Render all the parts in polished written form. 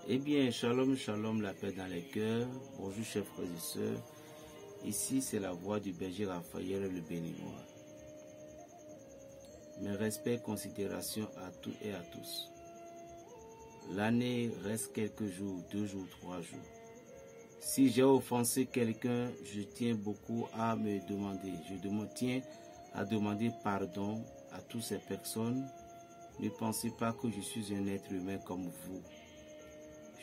Eh bien, shalom, shalom, la paix dans les cœurs. Bonjour, chers frères et sœurs. Ici, c'est la voix du berger Raphaël le Béninois. Mes respects et considérations à tous et à tous. L'année reste quelques jours, 2 jours, 3 jours. Si j'ai offensé quelqu'un, je tiens beaucoup à me demander. Tiens à demander pardon à toutes ces personnes. Ne pensez pas que je suis un être humain comme vous.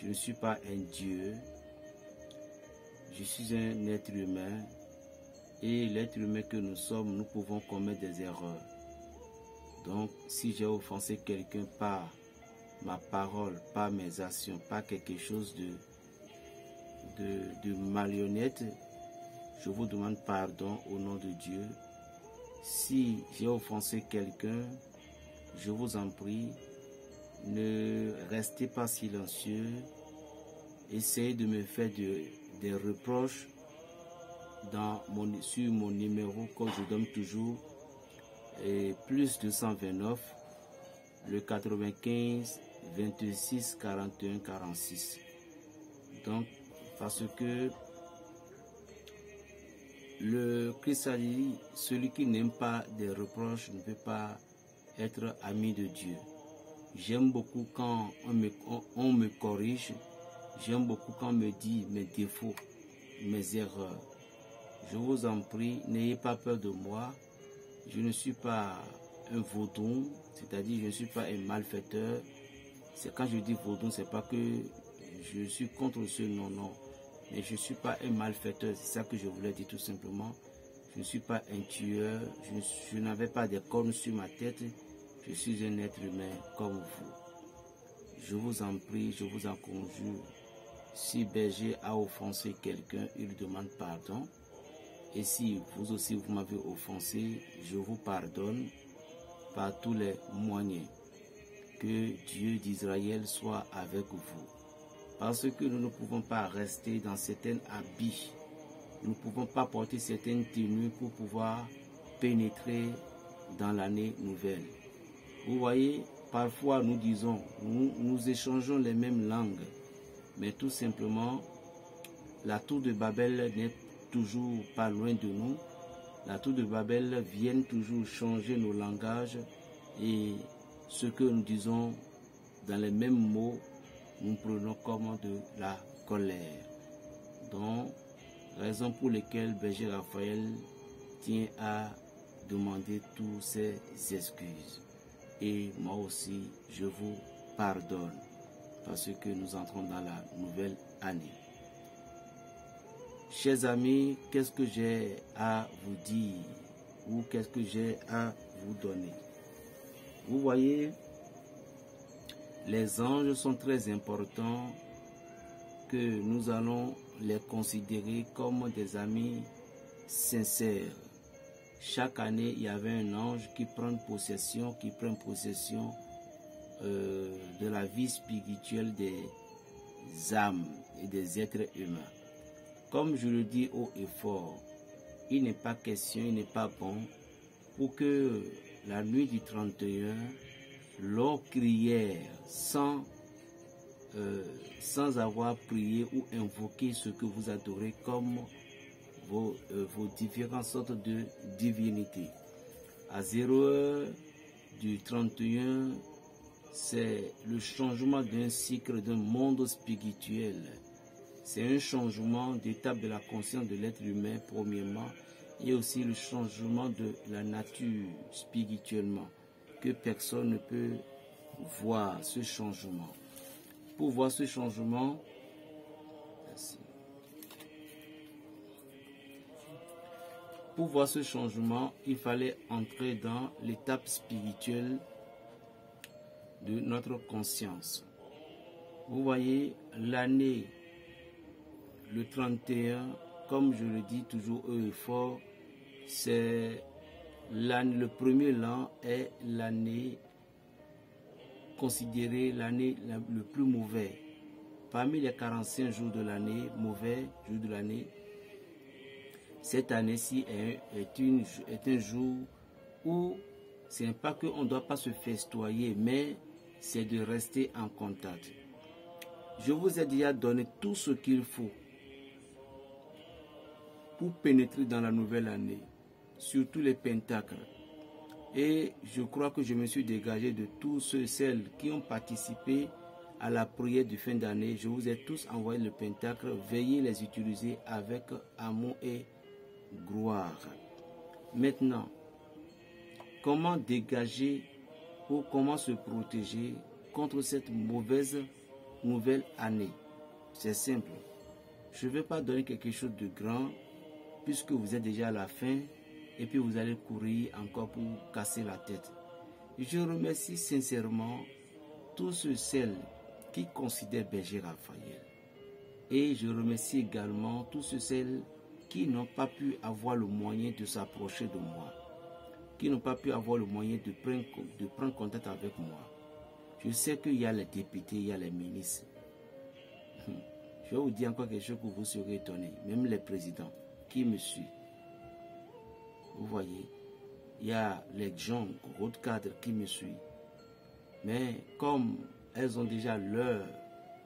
Je ne suis pas un Dieu. Je suis un être humain. Et l'être humain que nous sommes, nous pouvons commettre des erreurs. Donc, si j'ai offensé quelqu'un par ma parole, par mes actions, par quelque chose de marionnette, je vous demande pardon au nom de Dieu. Si j'ai offensé quelqu'un, je vous en prie, ne restez pas silencieux. Essayez de me faire des reproches sur mon numéro que je donne toujours, et plus 229, le 95 26 41 46. Donc, parce que le Christ a dit, celui qui n'aime pas des reproches ne peut pas être ami de Dieu. J'aime beaucoup quand on me corrige. J'aime beaucoup quand on me dit mes défauts, mes erreurs. Je vous en prie, n'ayez pas peur de moi. Je ne suis pas un vaudou, c'est-à-dire je ne suis pas un malfaiteur. C'est quand je dis vaudou, c'est pas que je suis contre ce nom, non. Mais je ne suis pas un malfaiteur, c'est ça que je voulais dire tout simplement. Je ne suis pas un tueur, je n'avais pas de cornes sur ma tête. Je suis un être humain comme vous. Je vous en prie, je vous en conjure. Si berger a offensé quelqu'un, il demande pardon. Et si vous aussi vous m'avez offensé, je vous pardonne par tous les moyens. Que Dieu d'Israël soit avec vous. Parce que nous ne pouvons pas rester dans certains habits. Nous ne pouvons pas porter certaines tenues pour pouvoir pénétrer dans l'année nouvelle. Vous voyez, parfois nous disons, nous échangeons les mêmes langues. Mais tout simplement, la tour de Babel n'est toujours pas loin de nous. La tour de Babel vient toujours changer nos langages et ce que nous disons dans les mêmes mots, nous prenons comme de la colère. Donc, raison pour laquelle berger Raphaël tient à demander toutes ces excuses. Et moi aussi, je vous pardonne parce que nous entrons dans la nouvelle année. Chers amis, qu'est-ce que j'ai à vous dire ou qu'est-ce que j'ai à vous donner? Vous voyez, les anges sont très importants, que nous allons les considérer comme des amis sincères. Chaque année, il y avait un ange qui prend possession de la vie spirituelle des âmes et des êtres humains. Comme je le dis haut et fort, il n'est pas question, il n'est pas bon pour que la nuit du 31, lors prière sans avoir prié ou invoqué ce que vous adorez comme vos différentes sortes de divinités. À 0h du 31, c'est le changement d'un cycle, d'un monde spirituel. C'est un changement d'étape de la conscience de l'être humain, premièrement, et aussi le changement de la nature spirituellement, que personne ne peut voir ce changement. Pour voir ce changement, il fallait entrer dans l'étape spirituelle de notre conscience. Vous voyez, l'année, le 31, comme je le dis toujours haut et fort, c'est le premier an est l'année considérée l'année le plus mauvais. Parmi les 45 jours de l'année, mauvais jours de l'année, cette année-ci est un jour où ce n'est pas qu'on ne doit pas se festoyer, mais c'est de rester en contact. Je vous ai déjà donné tout ce qu'il faut pour pénétrer dans la nouvelle année, surtout les pentacles. Et je crois que je me suis dégagé de tous ceux et celles qui ont participé à la prière de fin d'année. Je vous ai tous envoyé le pentacle. Veuillez les utiliser avec amour et gloire. Maintenant, comment dégager ou comment se protéger contre cette mauvaise nouvelle année? C'est simple. Je ne vais pas donner quelque chose de grand puisque vous êtes déjà à la fin et puis vous allez courir encore pour casser la tête. Je remercie sincèrement tous ceux et celles qui considèrent Berger Raphaël. Et je remercie également tous ceux et celles qui n'ont pas pu avoir le moyen de s'approcher de moi, qui n'ont pas pu avoir le moyen de prendre contact avec moi. Je sais qu'il y a les députés, il y a les ministres. Je vais vous dire encore quelque chose que vous serez étonnés. Même les présidents qui me suivent. Vous voyez, il y a les gens, gros cadres qui me suivent. Mais comme elles ont déjà leur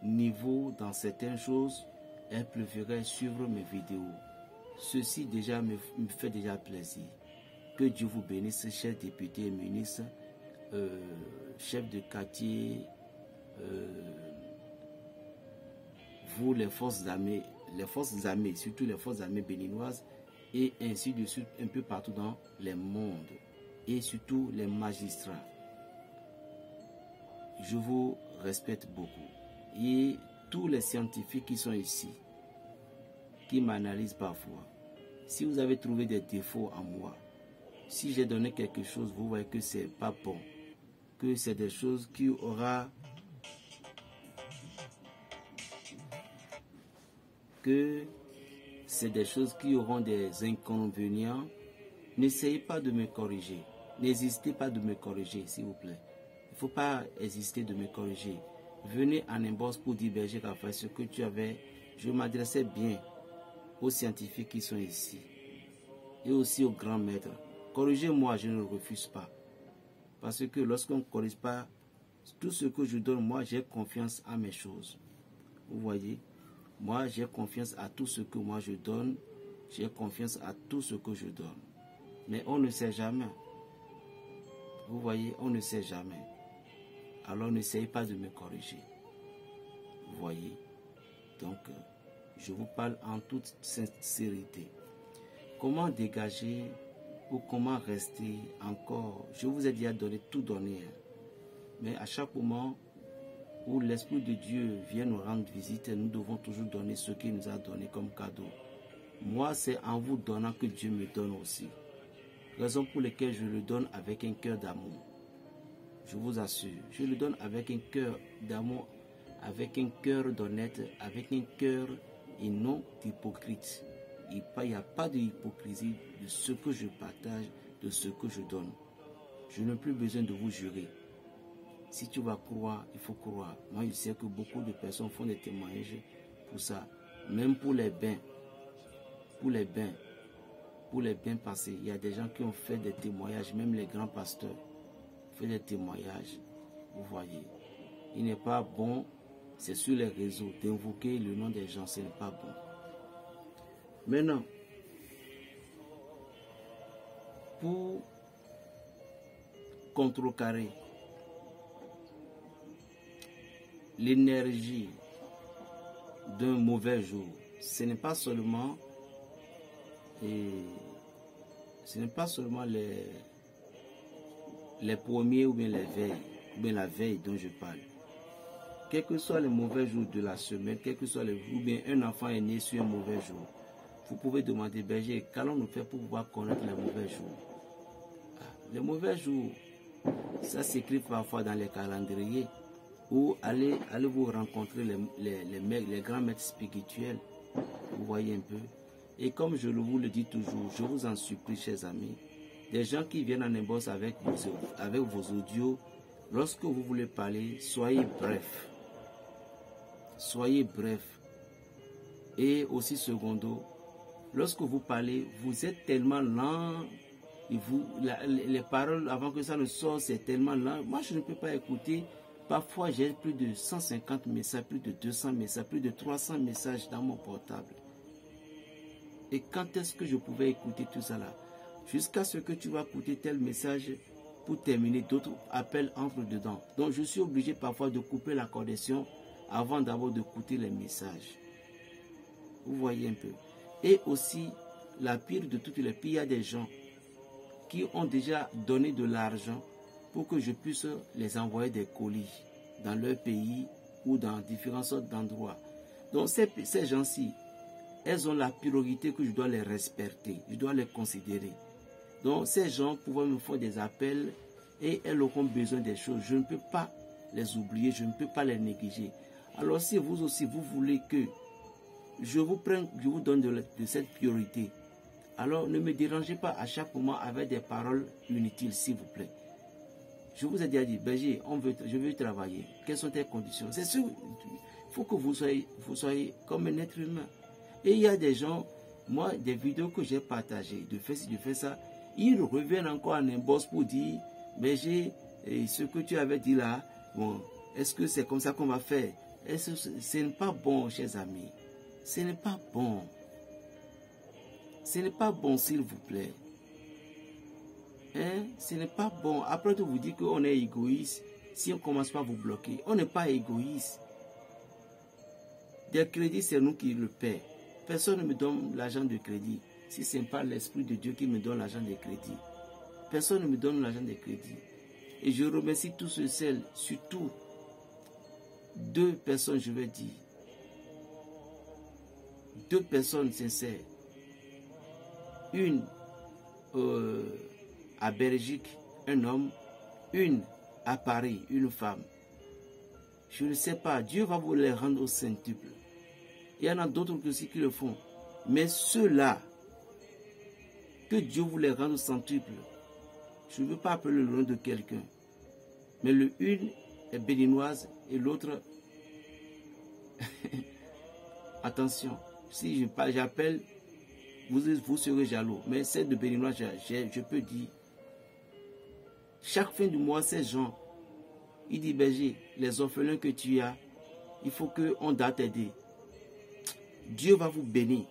niveau dans certaines choses, elles préféraient suivre mes vidéos. Ceci déjà me fait déjà plaisir. Que Dieu vous bénisse, chers députés et ministres, chefs de quartier, vous les forces armées, surtout les forces armées béninoises, et ainsi de suite un peu partout dans le monde, et surtout les magistrats. Je vous respecte beaucoup. Et tous les scientifiques qui sont ici, qui m'analysent parfois, si vous avez trouvé des défauts en moi, si j'ai donné quelque chose, vous voyez que c'est pas bon, que c'est des choses qui aura, que c'est des choses qui auront des inconvénients, n'essayez pas de me corriger. N'hésitez pas de me corriger, s'il vous plaît. Il ne faut pas hésiter de me corriger. Venez en inbox pour dire Berger Raphaël ce que tu avais. Je m'adressais bien aux scientifiques qui sont ici et aussi aux grands maîtres. Corrigez-moi, je ne le refuse pas. Parce que lorsqu'on ne corrige pas, tout ce que je donne, moi j'ai confiance à mes choses. Vous voyez? Moi j'ai confiance à tout ce que moi je donne. J'ai confiance à tout ce que je donne. Mais on ne sait jamais. Vous voyez, on ne sait jamais. Alors n'essayez pas de me corriger. Vous voyez? Donc, je vous parle en toute sincérité. Comment dégager ou comment rester encore? Je vous ai déjà donné, tout donné. Mais à chaque moment où l'Esprit de Dieu vient nous rendre visite, nous devons toujours donner ce qu'il nous a donné comme cadeau. Moi, c'est en vous donnant que Dieu me donne aussi. Raison pour laquelle je le donne avec un cœur d'amour. Je vous assure, je le donne avec un cœur d'amour, avec un cœur d'honnête, avec un cœur et non d'hypocrite. Il n'y a pas d'hypocrisie de ce que je partage, de ce que je donne. Je n'ai plus besoin de vous jurer. Si tu vas croire, il faut croire. Moi, je sais que beaucoup de personnes font des témoignages pour ça. Même pour les bains. Pour les bains passés. Il y a des gens qui ont fait des témoignages, même les grands pasteurs font des témoignages. Vous voyez. Il n'est pas bon, c'est sur les réseaux, d'invoquer le nom des gens, ce n'est pas bon. Maintenant, pour contrecarrer l'énergie d'un mauvais jour, ce n'est pas seulement les premiers ou bien les veilles, ou bien la veille dont je parle. Quels que soient les mauvais jours de la semaine, quel que soit ou bien un enfant est né sur un mauvais jour, vous pouvez demander, Berger, qu'allons-nous faire pour pouvoir connaître les mauvais jours? Les mauvais jours, ça s'écrit parfois dans les calendriers, ou allez vous rencontrer les grands maîtres spirituels, vous voyez un peu. Et comme je vous le dis toujours, je vous en supplie, chers amis, des gens qui viennent en inbox avec vos audios, lorsque vous voulez parler, soyez bref. Soyez bref. Et aussi, secondo, lorsque vous parlez, vous êtes tellement lent, et les paroles, avant que ça ne sorte, c'est tellement lent. Moi, je ne peux pas écouter Parfois, j'ai plus de 150 messages, plus de 200 messages, plus de 300 messages dans mon portable. Et quand est-ce que je pouvais écouter tout ça là? Jusqu'à ce que tu vas écouter tel message pour terminer, d'autres appels entrent dedans. Donc, je suis obligé parfois de couper la connexion avant d'abord d'écouter les messages. Vous voyez un peu. Et aussi, la pire de toutes les pires, il y a des gens qui ont déjà donné de l'argent pour que je puisse les envoyer des colis dans leur pays ou dans différentes sortes d'endroits. Donc, ces gens-ci, elles ont la priorité que je dois les respecter, je dois les considérer. Donc, ces gens pouvaient me faire des appels et elles auront besoin des choses. Je ne peux pas les oublier, je ne peux pas les négliger. Alors, si vous aussi, vous voulez que je vous donne de cette priorité, alors ne me dérangez pas à chaque moment avec des paroles inutiles, s'il vous plaît. Je vous ai déjà dit, Berger, je veux travailler. Quelles sont tes conditions? C'est sûr, il faut que vous soyez comme un être humain. Et il y a des gens, moi, des vidéos que j'ai partagées, de faire ça, ils reviennent encore en inbox pour dire, Berger, ce que tu avais dit là, bon, est-ce que c'est comme ça qu'on va faire? Ce n'est pas bon, chers amis. Ce n'est pas bon. Ce n'est pas bon, s'il vous plaît. Hein? Ce n'est pas bon. Après tout, vous dites qu'on est égoïste. Si on ne commence pas à vous bloquer, on n'est pas égoïste. Des crédits, c'est nous qui le paie. Personne ne me donne l'argent de crédit. Si ce n'est pas l'Esprit de Dieu qui me donne l'argent de crédit. Personne ne me donne l'argent de crédit. Et je remercie tous ceux, surtout 2 personnes, je vais dire. 2 personnes sincères. Une à Belgique, un homme. Une à Paris, une femme. Je ne sais pas, Dieu va vous les rendre au centuple. Il y en a d'autres aussi qui le font. Mais ceux-là, que Dieu vous les rende au centuple. Je ne veux pas appeler le nom de quelqu'un. Mais une est béninoise et l'autre... Attention, si j'appelle, vous serez jaloux. Mais celle de béninoise, je peux dire... Chaque fin du mois, ces gens, ils disent, Berger, les orphelins que tu as, il faut qu'on doit t'aider. Dieu va vous bénir.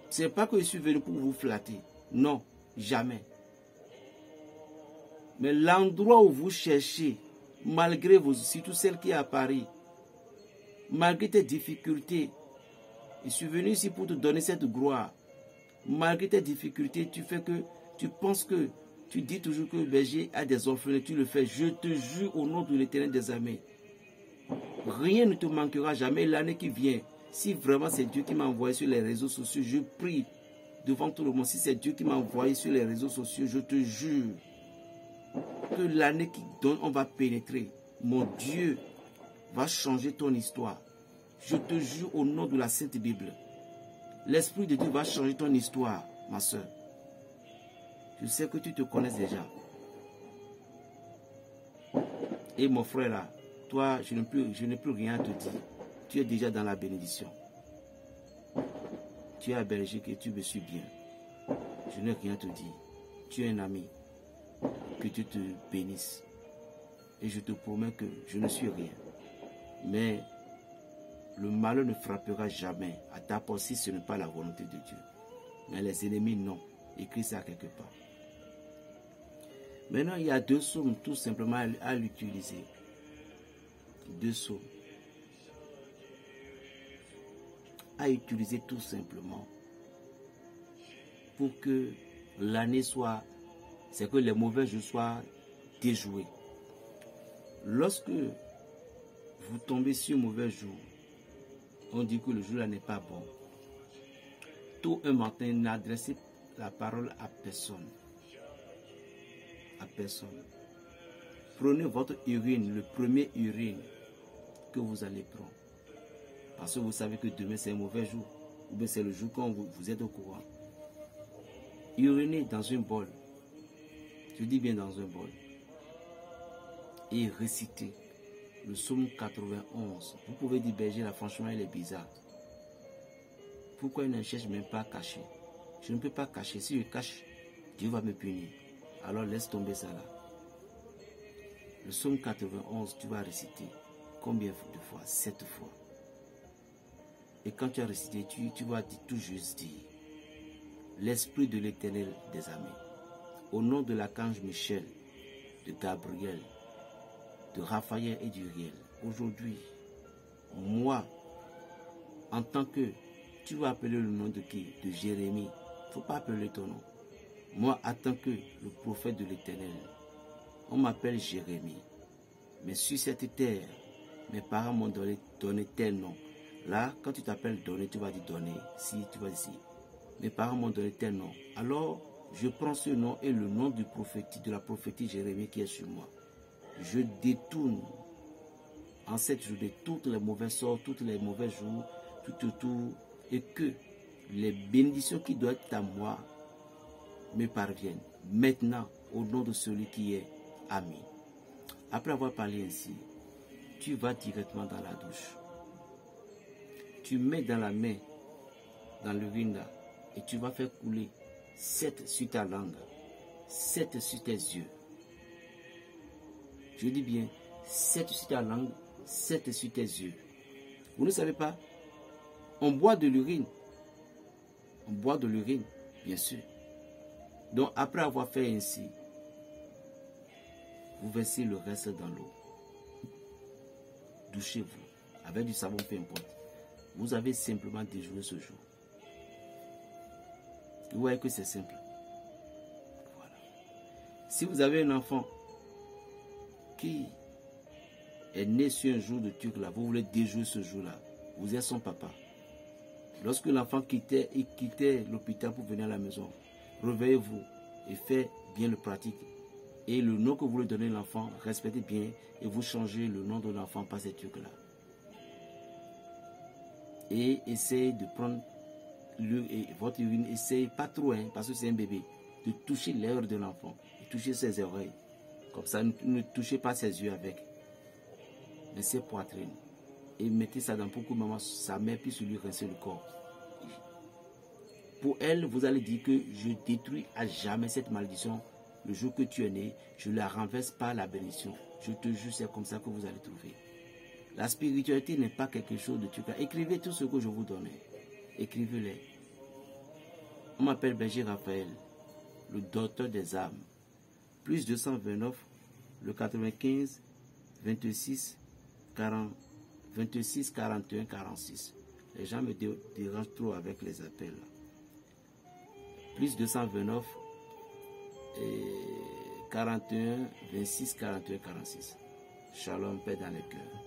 Ce n'est pas que je suis venu pour vous flatter. Non, jamais. Mais l'endroit où vous cherchez, malgré vos, surtout celle qui est à Paris, malgré tes difficultés, je suis venu ici pour te donner cette gloire. Malgré tes difficultés, tu penses que, tu dis toujours que le berger a des orphelins, tu le fais. Je te jure au nom de l'Éternel des armées. Rien ne te manquera jamais l'année qui vient. Si vraiment c'est Dieu qui m'a envoyé sur les réseaux sociaux, je prie devant tout le monde. Si c'est Dieu qui m'a envoyé sur les réseaux sociaux, je te jure que l'année qui donne, on va pénétrer. Mon Dieu va changer ton histoire. Je te jure au nom de la Sainte Bible. L'Esprit de Dieu va changer ton histoire, ma soeur. Je sais que tu te connais déjà. Et mon frère là, toi, je n'ai plus rien à te dire. Tu es déjà dans la bénédiction. Tu es à Belgique et tu me suis bien. Je n'ai rien à te dire. Tu es un ami. Que Dieu te bénisse. Et je te promets que je ne suis rien. Mais le malheur ne frappera jamais à ta porte si ce n'est pas la volonté de Dieu. Mais les ennemis, non. Écris ça quelque part. Maintenant, il y a 2 psaumes tout simplement à l'utiliser. 2 psaumes. À utiliser tout simplement. Pour que l'année soit... C'est que les mauvais jours soient déjoués. Lorsque vous tombez sur un mauvais jour, on dit que le jour là n'est pas bon. Tôt un matin, n'adressez la parole à personne. À personne. Prenez votre urine, le premier urine que vous allez prendre. Parce que vous savez que demain c'est un mauvais jour. Ou bien c'est le jour quand vous êtes au courant. Urinez dans un bol. Je dis bien dans un bol. Et récitez le psaume 91. Vous pouvez dire, berger, là, franchement, il est bizarre. Pourquoi il ne cherche même pas à cacher? Je ne peux pas cacher. Si je cache, Dieu va me punir. Alors laisse tomber ça là. Le psaume 91, tu vas réciter combien de fois? 7 fois. Et quand tu as récité, tu vas tout juste dire l'Esprit de l'Éternel des armées, au nom de l'archange Michel, de Gabriel, de Raphaël et d'Uriel, aujourd'hui, moi, en tant que, tu vas appeler le nom de qui? De Jérémie. Il ne faut pas appeler ton nom. Moi, en tant que le prophète de l'Éternel, on m'appelle Jérémie. Mais sur cette terre, mes parents m'ont donné tel nom. Là, quand tu t'appelles donner, tu vas dire donner. Si, tu vas dire si. Mes parents m'ont donné tel nom. Alors, je prends ce nom et le nom du prophète, de la prophétie Jérémie qui est sur moi. Je détourne en 7 jours de toutes les mauvaises sorts, tous les mauvais jours, tout autour, et que les bénédictions qui doivent être à moi me parviennent. Maintenant, au nom de celui qui est ami. Après avoir parlé ainsi, tu vas directement dans la douche. Tu mets dans la main, dans l'urine là, et tu vas faire couler 7 sur ta langue, 7 sur tes yeux. Je dis bien 7 sur ta langue, 7 sur tes yeux. Vous ne savez pas, on boit de l'urine. On boit de l'urine, bien sûr. Donc après avoir fait ainsi, vous versez le reste dans l'eau. Douchez-vous avec du savon, peu importe. Vous avez simplement déjoué ce jour. Vous voyez que c'est simple. Voilà. Si vous avez un enfant qui est né sur un jour de truc là, vous voulez déjouer ce jour-là, vous êtes son papa. Lorsque l'enfant quittait l'hôpital pour venir à la maison, réveillez-vous et faites bien le pratique. Et le nom que vous voulez donner à l'enfant, respectez bien et vous changez le nom de l'enfant par ces trucs-là. Et essayez de prendre votre urine, essayez pas trop, parce que c'est un bébé, de toucher l'œil de l'enfant, de toucher ses oreilles. Comme ça, ne touchez pas ses yeux avec. Mais ses poitrines. Et mettez ça dans pour que maman, sa mère puisse lui rincer le corps. Pour elle, vous allez dire que je détruis à jamais cette malédiction. Le jour que tu es né, je ne la renverse pas la bénédiction. Je te jure, c'est comme ça que vous allez trouver. La spiritualité n'est pas quelque chose de truc. Écrivez tout ce que je vous donne. Écrivez-les. On m'appelle Berger Raphaël, le docteur des âmes. Plus 229, le 95, 26, 41, 46. Les gens me dérangent trop avec les appels. Plus 229, 41, 26, 41, 46. Shalom, paix dans les cœurs.